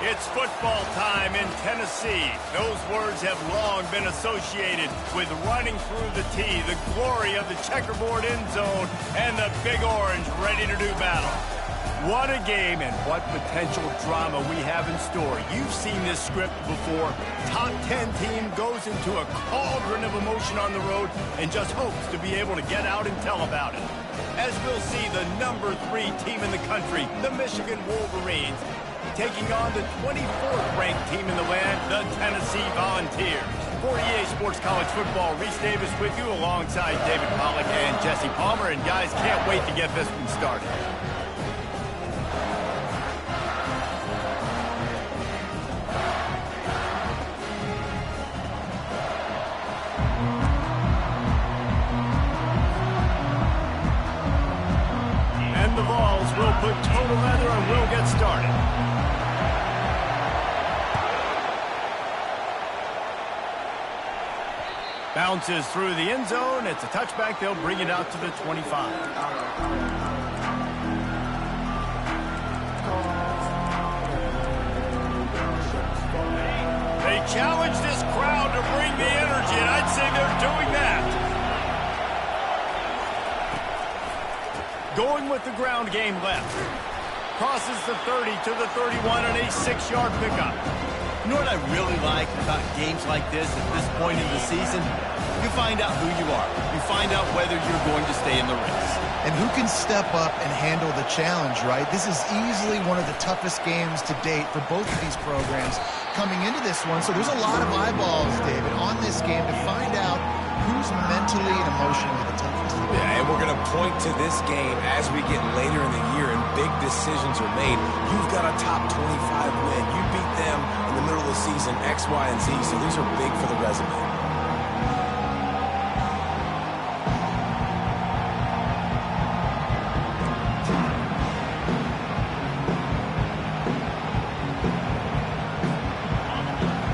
It's football time in Tennessee. Those words have long been associated with running through the tee, the glory of the checkerboard end zone, and the Big Orange ready to do battle. What a game and what potential drama we have in store. You've seen this script before. Top 10 team goes into a cauldron of emotion on the road and just hopes to be able to get out and tell about it. As we'll see the number 3 team in the country, the Michigan Wolverines, taking on the 24th ranked team in the land, the Tennessee Volunteers. For EA Sports College Football, Reese Davis with you alongside David Pollack and Jesse Palmer. And guys, can't wait to get this one started. And the Vols will put total leather and we'll get started. Bounces through the end zone. It's a touchback. They'll bring it out to the 25. They challenge this crowd to bring the energy, and I'd say they're doing that. Going with the ground game left. Crosses the 30 to the 31 on a 6-yard pickup. You know what I really like about games like this at this point in the season? You find out who you are. You find out whether you're going to stay in the race. And who can step up and handle the challenge, right? This is easily one of the toughest games to date for both of these programs coming into this one. So there's a lot of eyeballs, David, on this game to find out who's mentally and emotionally the toughest. Yeah, and we're going to point to this game as we get later in the year and big decisions are made. You've got a top 25 win. You beat them in the middle of the season, X, Y, and Z. So these are big for the resume.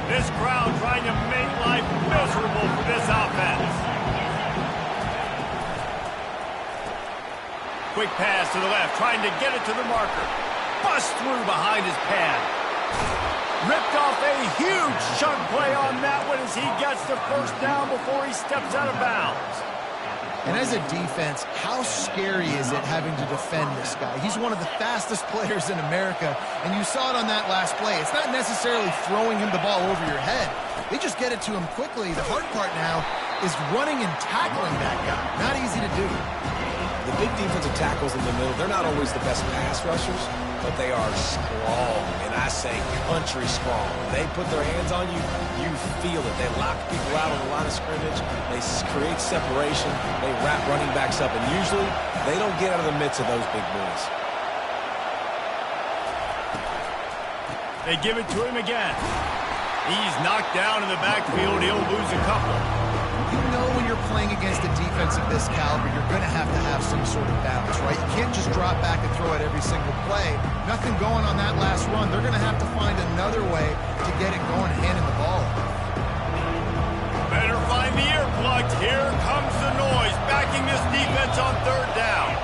This crowd trying to make life miserable for this offense. Quick pass to the left, trying to get it to the marker. Bust through behind his pad. Ripped off a huge chunk play on that one as he gets the first down before he steps out of bounds. And as a defense, how scary is it having to defend this guy? He's one of the fastest players in America, and you saw it on that last play. It's not necessarily throwing him the ball over your head. They just get it to him quickly. The hard part now is running and tackling that guy. Not easy to do. The big defensive tackles in the middle, they're not always the best pass rushers, but they are strong, and I say country strong. They put their hands on you, you feel it. They lock people out on the line of scrimmage. They create separation. They wrap running backs up, and usually they don't get out of the midst of those big boys. They give it to him again. He's knocked down in the backfield. He'll lose a couple. You know when you're playing against a defense of this caliber, you're going to have some sort of balance, right? You can't just drop back and throw it every single play. Nothing going on that last run. They're going to have to find another way to get it going, handing the ball. Better find the earplugs. Here comes the noise, backing this defense on third down.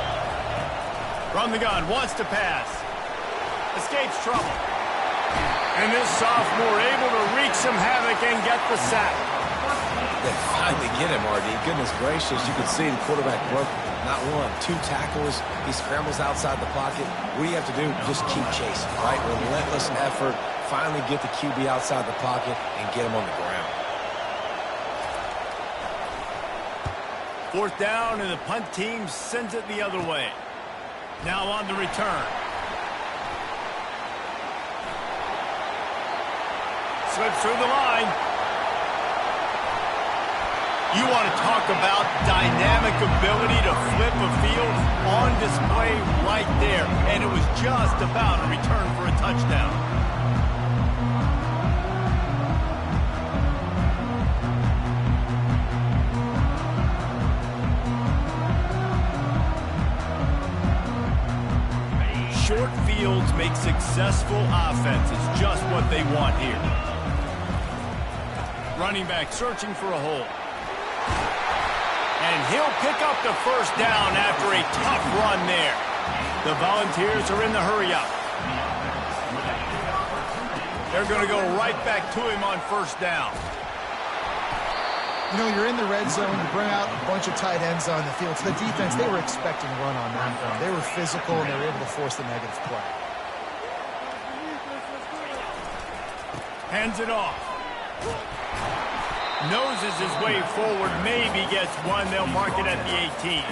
From the gun, wants to pass. Escapes trouble. And this sophomore able to wreak some havoc and get the sack. They finally get him, RD. Goodness gracious, you can see the quarterback broke not one, 2 tackles. He scrambles outside the pocket. What do you have to do? Just keep chasing, right? Relentless effort. Finally get the QB outside the pocket and get him on the ground. 4th down, and the punt team sends it the other way. Now on the return. Slips through the line. You want to talk about dynamic ability to flip a field on display right there. And it was just about a return for a touchdown. Short fields make successful offenses, just what they want here. Running back searching for a hole. And he'll pick up the first down after a tough run there. The Volunteers are in the hurry-up. They're going to go right back to him on first down. You know, you're in the red zone, you bring out a bunch of tight ends on the field. So the defense, they were expecting run on that one. They were physical, and they were able to force the negative play. Hands it off. Noses his way forward, maybe gets one. They'll mark it at the 18.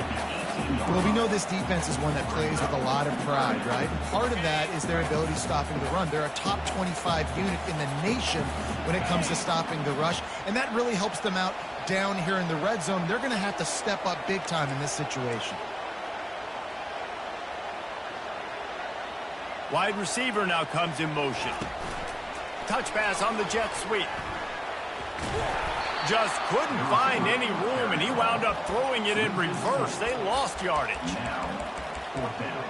Well, we know this defense is one that plays with a lot of pride, right? Part of that is their ability stopping the run. They're a top 25 unit in the nation when it comes to stopping the rush, and that really helps them out down here in the red zone. They're going to have to step up big time in this situation. Wide receiver now comes in motion. Touch pass on the jet sweep. Just couldn't find any room, and he wound up throwing it in reverse. They lost yardage. Now, fourth down.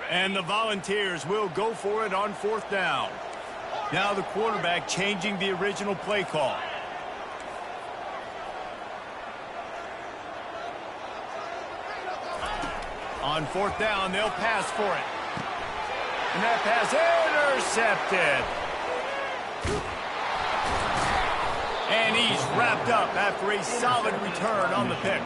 And the Volunteers will go for it on fourth down. Now the quarterback changing the original play call. On fourth down, they'll pass for it. And that pass intercepted. And he's wrapped up after a solid return on the pick.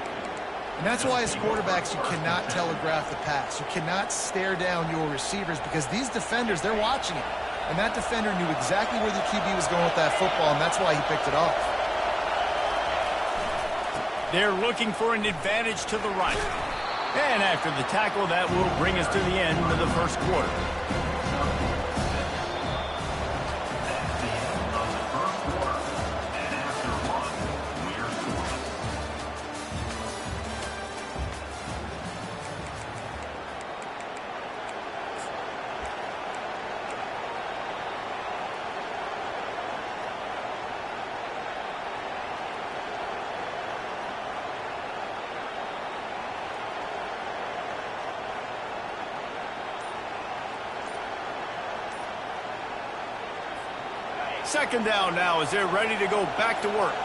And that's why as quarterbacks, you cannot telegraph the pass. You cannot stare down your receivers because these defenders, they're watching it. And that defender knew exactly where the QB was going with that football, and that's why he picked it off. They're looking for an advantage to the right. And after the tackle, that will bring us to the end of the first quarter. Second down now as they're ready to go back to work.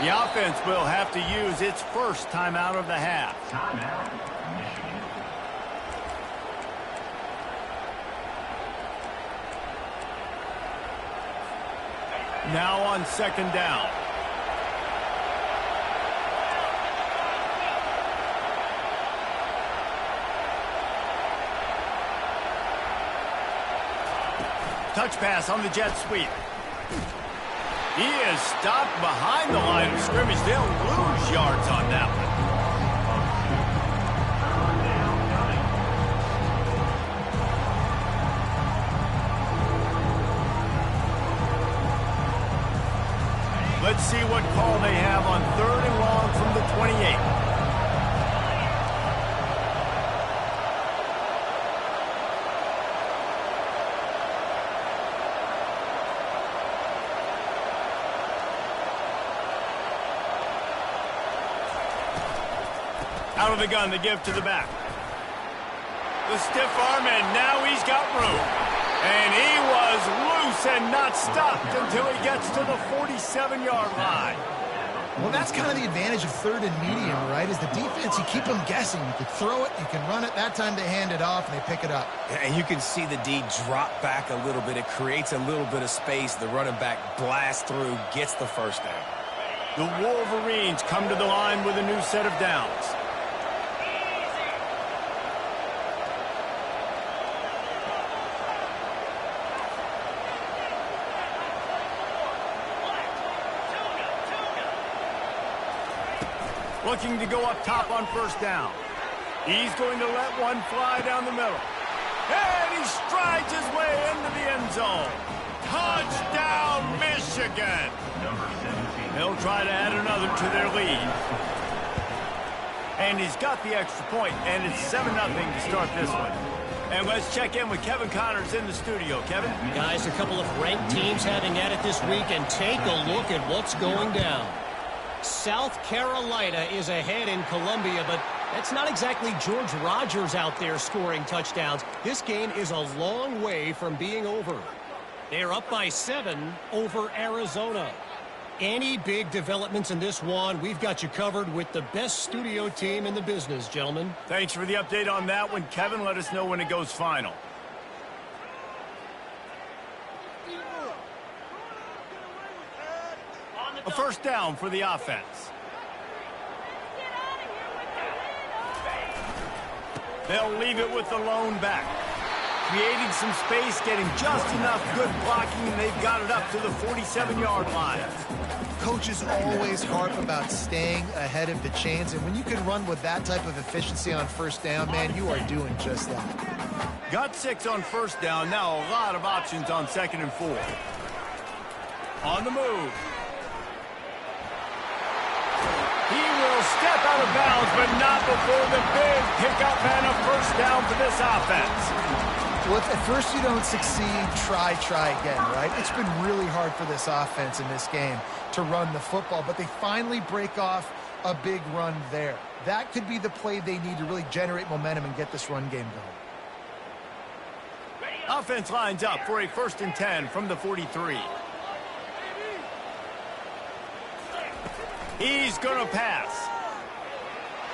The offense will have to use its first timeout of the half. Timeout, Michigan. Now on second down. Touch pass on the jet sweep. He is stopped behind the line of scrimmage. They'll lose yards on that one. Let's see what call they have on third and long from the 28. Out of the gun, the give to the back. The stiff arm, and now he's got room. And he was loose and not stopped until he gets to the 47-yard line. Well, that's kind of the advantage of third and medium, right? Is the defense, you keep them guessing. You can throw it, you can run it. That time they hand it off, and they pick it up. And you can see the D drop back a little bit. It creates a little bit of space. The running back blasts through, gets the first down. The Wolverines come to the line with a new set of downs. Looking to go up top on first down. He's going to let one fly down the middle. And he strides his way into the end zone. Touchdown, Michigan! Number 17. They'll try to add another to their lead. And he's got the extra point, and it's 7-0 to start this one. And let's check in with Kevin Connors in the studio. Kevin? Guys, a couple of ranked teams having at it this week, and take a look at what's going down. South Carolina is ahead in Columbia, but that's not exactly George Rogers out there scoring touchdowns. This game is a long way from being over. They're up by 7 over Arizona. Any big developments in this one, we've got you covered with the best studio team in the business, gentlemen. Thanks for the update on that one, Kevin. Let us know when it goes final. A first down for the offense. They'll leave it with the lone back. Creating some space, getting just enough good blocking, and they've got it up to the 47-yard line. Coaches always harp about staying ahead of the chains, and when you can run with that type of efficiency on first down, man, you are doing just that. Got 6 on first down. Now a lot of options on 2nd and 4. On the move. He will step out of bounds, but not before the big pickup and a first down for this offense. Well, if at first you don't succeed, try again, right? It's been really hard for this offense in this game to run the football, but they finally break off a big run there. That could be the play they need to really generate momentum and get this run game going. Offense lines up for a 1st and 10 from the 43. He's going to pass.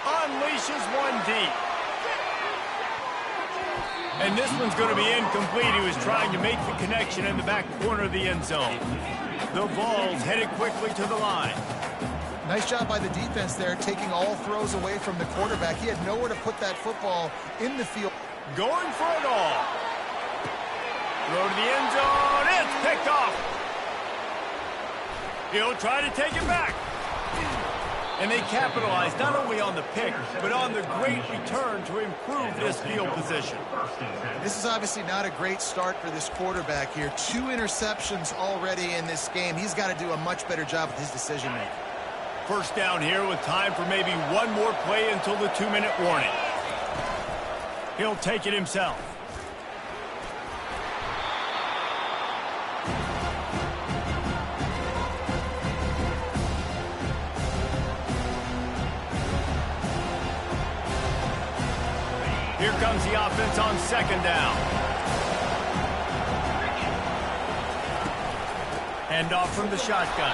Unleashes one deep. And this one's going to be incomplete. He was trying to make the connection in the back corner of the end zone. The ball's headed quickly to the line. Nice job by the defense there, taking all throws away from the quarterback. He had nowhere to put that football in the field. Going for it all. Throw to the end zone. It's picked off. He'll try to take it back. And they capitalize not only on the pick, but on the great return to improve this field position. This is obviously not a great start for this quarterback here. 2 interceptions already in this game. He's got to do a much better job with his decision-making. First down here with time for maybe one more play until the 2-minute warning. He'll take it himself. Here comes the offense on 2nd down. Handoff from the shotgun.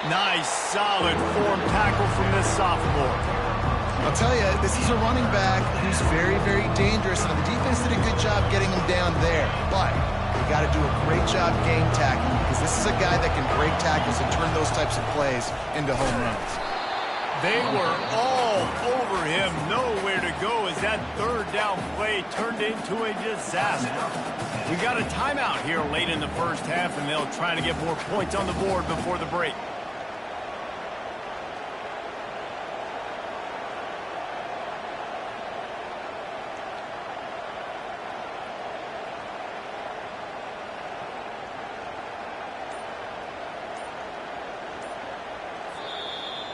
Nice, solid form tackle from this sophomore. I'll tell you, this is a running back who's very, very dangerous, and the defense did a good job getting him down there. But you got to do a great job game tackling, because this is a guy that can break tackles and turn those types of plays into home runs. They were all over him, nowhere to go as that 3rd down play turned into a disaster. We got a timeout here late in the first half, and they'll try to get more points on the board before the break.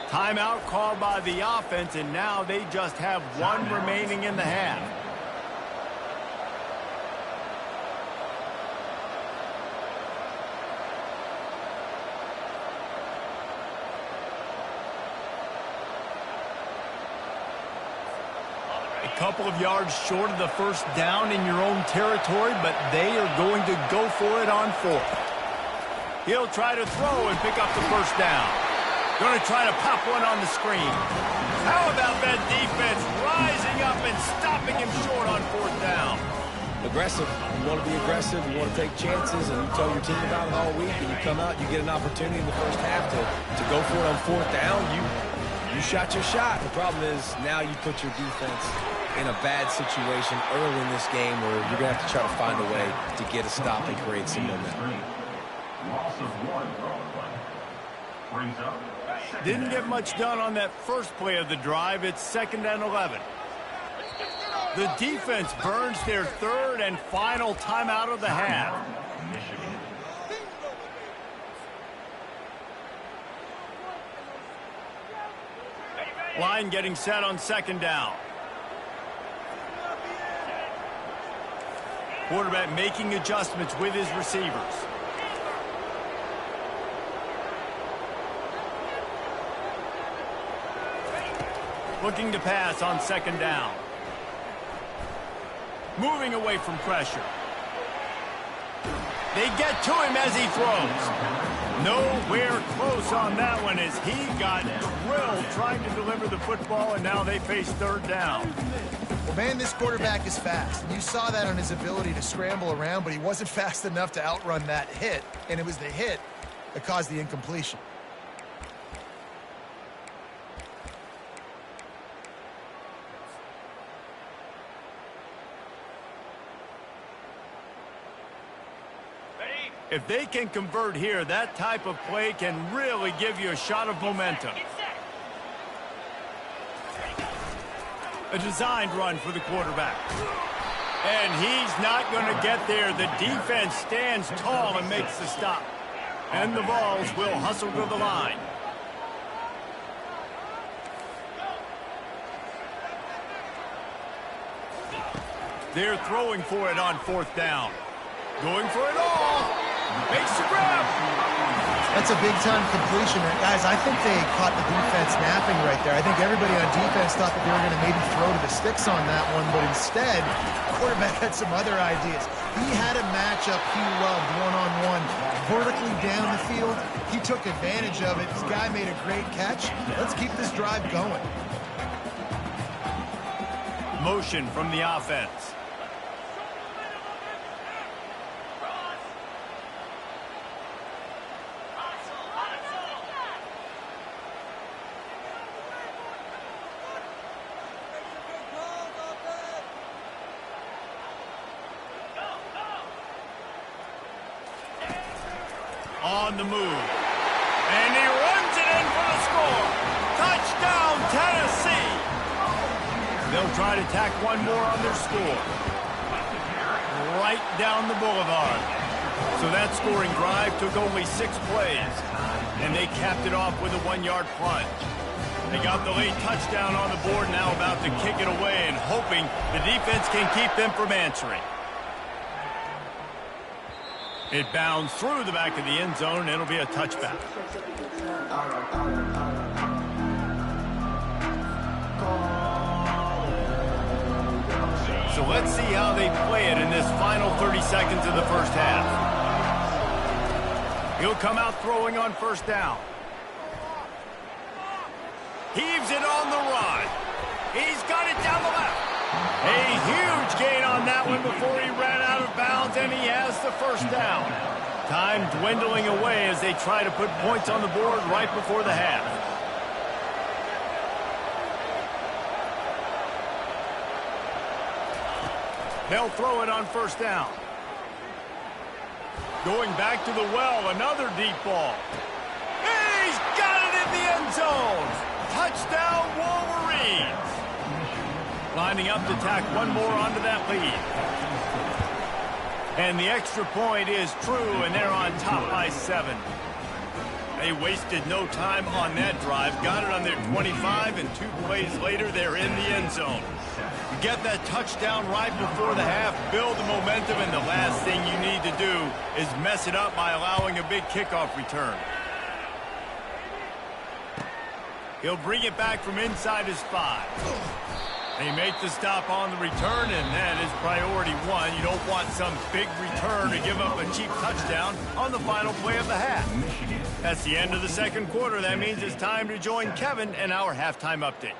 Timeout called by the offense, and now they just have 1 remaining in the half. A couple of yards short of the first down in your own territory, but they are going to go for it on 4th. He'll try to throw and pick up the first down. Going to try to pop one on the screen. How about that defense rising up and stopping him short on 4th down? Aggressive. You want to be aggressive. You want to take chances, and you tell your team about it all week, and you come out, you get an opportunity in the first half to go for it on 4th down. You shot your shot. The problem is now you put your defense in a bad situation early in this game where you're going to have to try to find a way to get a stop and create some momentum. Loss of 1 throwing play. Brings up. Didn't get much done on that first play of the drive. It's 2nd and 11. The defense burns their 3rd and final timeout of the half. Line getting set on 2nd down. Quarterback making adjustments with his receivers. Looking to pass on second down. Moving away from pressure. They get to him as he throws. Nowhere close on that one as he got drilled trying to deliver the football, and now they face third down. Well, man, this quarterback is fast. You saw that on his ability to scramble around, but he wasn't fast enough to outrun that hit, and it was the hit that caused the incompletion. If they can convert here, that type of play can really give you a shot of momentum. A designed run for the quarterback. And he's not going to get there. The defense stands tall and makes the stop. And the Vols will hustle to the line. They're throwing for it on fourth down. Going for it all. Makes the grab. That's a big-time completion. Guys, I think they caught the defense napping right there. I think everybody on defense thought that they were going to maybe throw to the sticks on that one, but instead, the quarterback had some other ideas. He had a matchup he loved, one-on-one, vertically down the field. He took advantage of it. This guy made a great catch. Let's keep this drive going. Motion from the offense. On the move. And he runs it in for the score. Touchdown, Tennessee. They'll try to tack one more on their score. Right down the boulevard. So that scoring drive took only 6 plays. And they capped it off with a 1-yard plunge. They got the late touchdown on the board, now about to kick it away and hoping the defense can keep them from answering. It bounds through the back of the end zone, and it'll be a touchback. So let's see how they play it in this final 30 seconds of the first half. He'll come out throwing on first down. Heaves it on the run. He's got it down the left. A huge gain on that one before he ran out of bounds, and he has the first down. Time dwindling away as they try to put points on the board right before the half. They'll throw it on first down. Going back to the well, another deep ball. He's got it in the end zone. Touchdown, Wolverines. Lining up to tack one more onto that lead. And the extra point is true, and they're on top by 7. They wasted no time on that drive. Got it on their 25, and 2 plays later, they're in the end zone. You get that touchdown right before the half, build the momentum, and the last thing you need to do is mess it up by allowing a big kickoff return. He'll bring it back from inside his 5. They make the stop on the return, and that is priority 1. You don't want some big return to give up a cheap touchdown on the final play of the half. That's the end of the second quarter. That means it's time to join Kevin and our halftime update.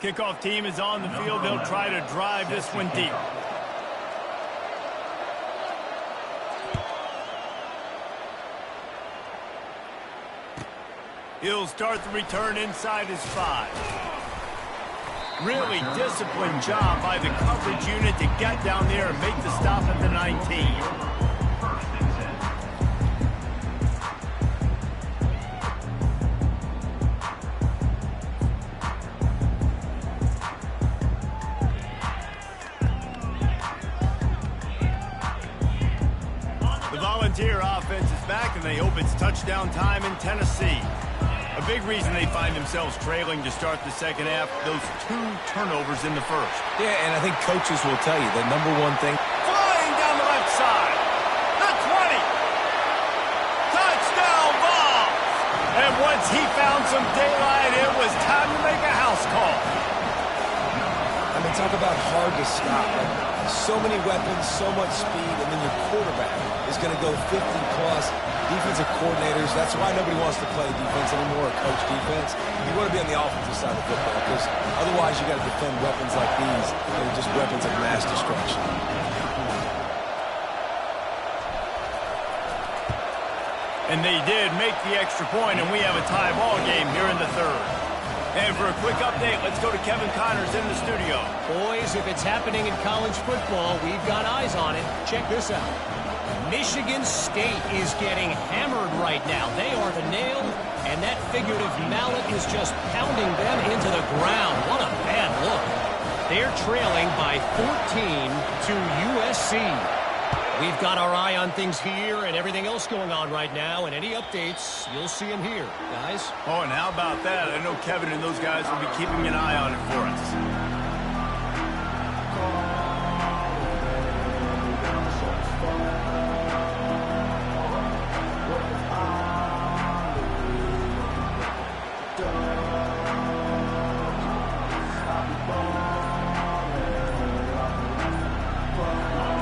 Kickoff team is on the field. They'll try to drive this one deep. He'll start the return inside his 5. Really disciplined job by the coverage unit to get down there and make the stop at the 19. The Volunteer offense is back, and they hope it's touchdown time in Tennessee. A big reason they find themselves trailing to start the second half, those 2 turnovers in the first. Yeah, and I think coaches will tell you the number one thing. Flying down the left side. The 20. Touchdown ball. And once he found some daylight, it was time to make a house call. I mean, talk about hard to stop. Like, so many weapons, so much speed, and then your quarterback is going to go 50-plus. Defensive coordinators, that's why nobody wants to play defense anymore or coach defense. You want to be on the offensive side of the football because otherwise you got to defend weapons like these that are just weapons of mass destruction. And they did make the extra point, and we have a tie ball game here in the third. And for a quick update, let's go to Kevin Connors in the studio. Boys, if it's happening in college football, we've got eyes on it. Check this out. Michigan State is getting hammered right now. They are the nail, and that figurative mallet is just pounding them into the ground. What a bad look. They're trailing by 14 to USC. We've got our eye on things here and everything else going on right now, and any updates, you'll see them here, guys. Oh, and how about that? I know Kevin and those guys will be keeping an eye on it for us.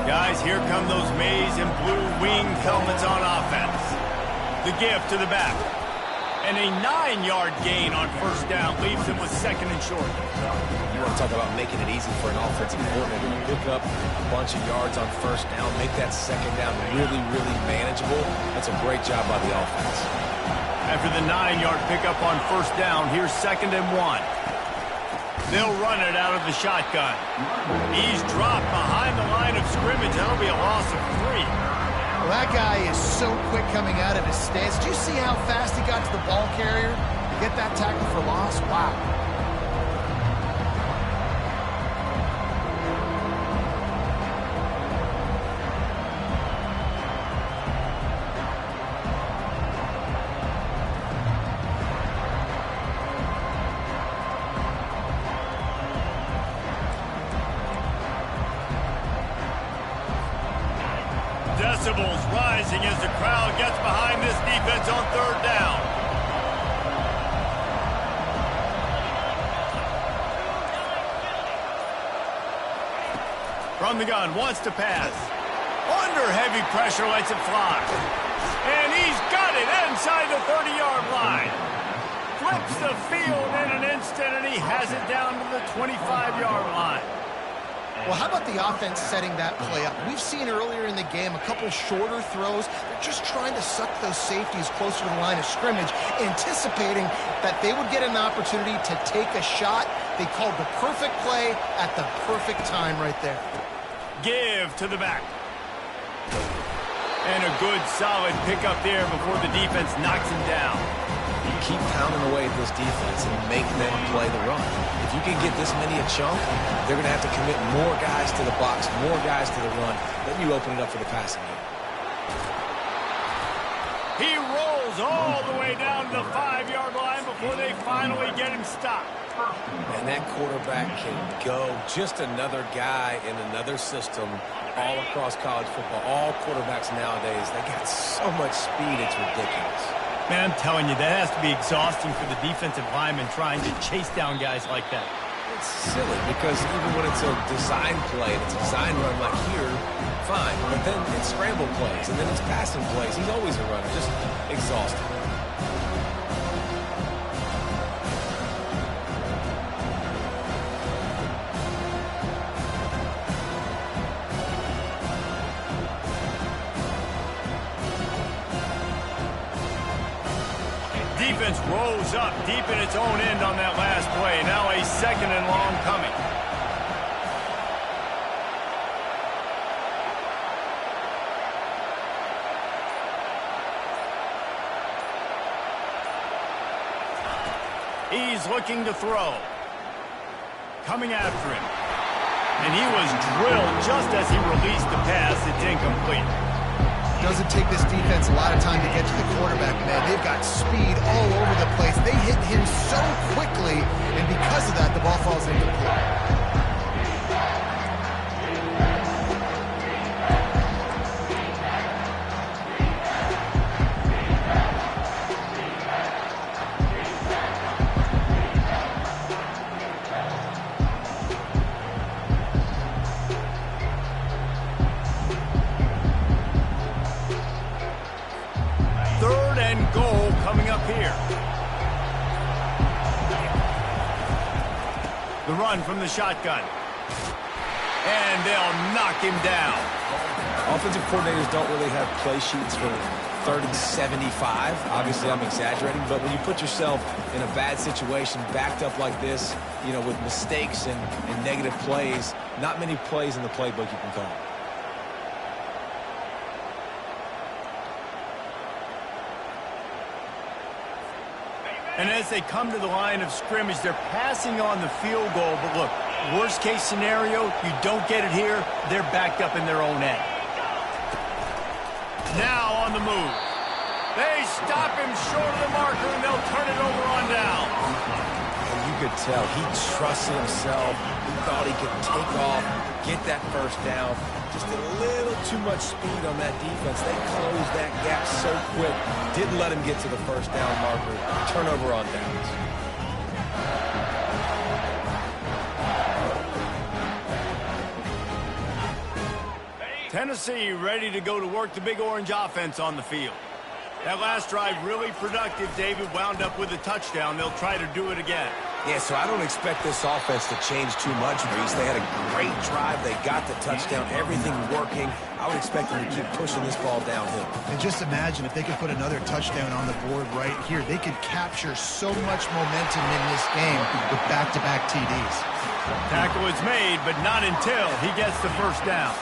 Guys, here come those maize and blue winged helmets on offense. The give to the back. And a 9-yard gain on first down leaves him with second and short. You want to talk about making it easy for an offensive coordinator. You pick up a bunch of yards on first down, make that second down really, really manageable. That's a great job by the offense. After the 9-yard pickup on first down, here's second and 1. They'll run it out of the shotgun. He's dropped behind the line of scrimmage. That'll be a loss of 3. Well, that guy is so quick coming out of his stance. Did you see how fast he got to the ball carrier? Get that tackle for loss? Wow. Decibels rising as the crowd gets behind this defense on third down. From the gun, wants to pass. Under heavy pressure, lets it fly. And he's got it inside the 30-yard line. Flips the field in an instant, and he has it down to the 25-yard line. Well, how about the offense setting that play up? We've seen earlier in the game a couple shorter throws. They're just trying to suck those safeties closer to the line of scrimmage, anticipating that they would get an opportunity to take a shot. They called the perfect play at the perfect time right there. Give to the back. And a good, solid pickup there before the defense knocks him down. You keep pounding away at this defense and make them play the run. If you can get this many a chunk, they're going to have to commit more guys to the box, more guys to the run. Then you open it up for the passing game. He rolls all the way down to the 5-yard line before they finally get him stopped. And that quarterback can go. Just another guy in another system all across college football. All quarterbacks nowadays, they got so much speed, it's ridiculous. Man, I'm telling you, that has to be exhausting for the defensive lineman trying to chase down guys like that. It's silly because even when it's a design play and it's a design run like here, fine. But then it's scramble plays and then it's passing plays. He's always a runner, just exhausting. Defense rolls up deep in its own end on that last play. Now a second and long coming. He's looking to throw. Coming after him. And he was drilled just as he released the pass. It's incomplete. Doesn't take this defense a lot of time to get to the quarterback, man. They've got speed all over the place. They hit him so quickly, and because of that, the ball falls incomplete. The run from the shotgun. And they'll knock him down. Offensive coordinators don't really have play sheets for 3rd and 75. Obviously, I'm exaggerating, but when you put yourself in a bad situation, backed up like this, you know, with mistakes and negative plays, not many plays in the playbook you can call. And as they come to the line of scrimmage, they're passing on the field goal. But look, worst case scenario, you don't get it here, they're backed up in their own end. Now on the move. They stop him short of the marker, and they'll turn it over on down. And you could tell he trusted himself. He thought he could take off, get that first down. Just a little too much speed on that defense. They closed that gap so quick. Didn't let him get to the first down marker. Turnover on downs. Tennessee ready to go to work the Big Orange offense on the field. That last drive really productive. David wound up with a touchdown. They'll try to do it again. Yeah, so I don't expect this offense to change too much, Reese. They had a great drive. They got the touchdown. Everything working. I would expect them to keep pushing this ball downhill. And just imagine if they could put another touchdown on the board right here. They could capture so much momentum in this game with back-to-back TDs. Tackle is made, but not until he gets the first down.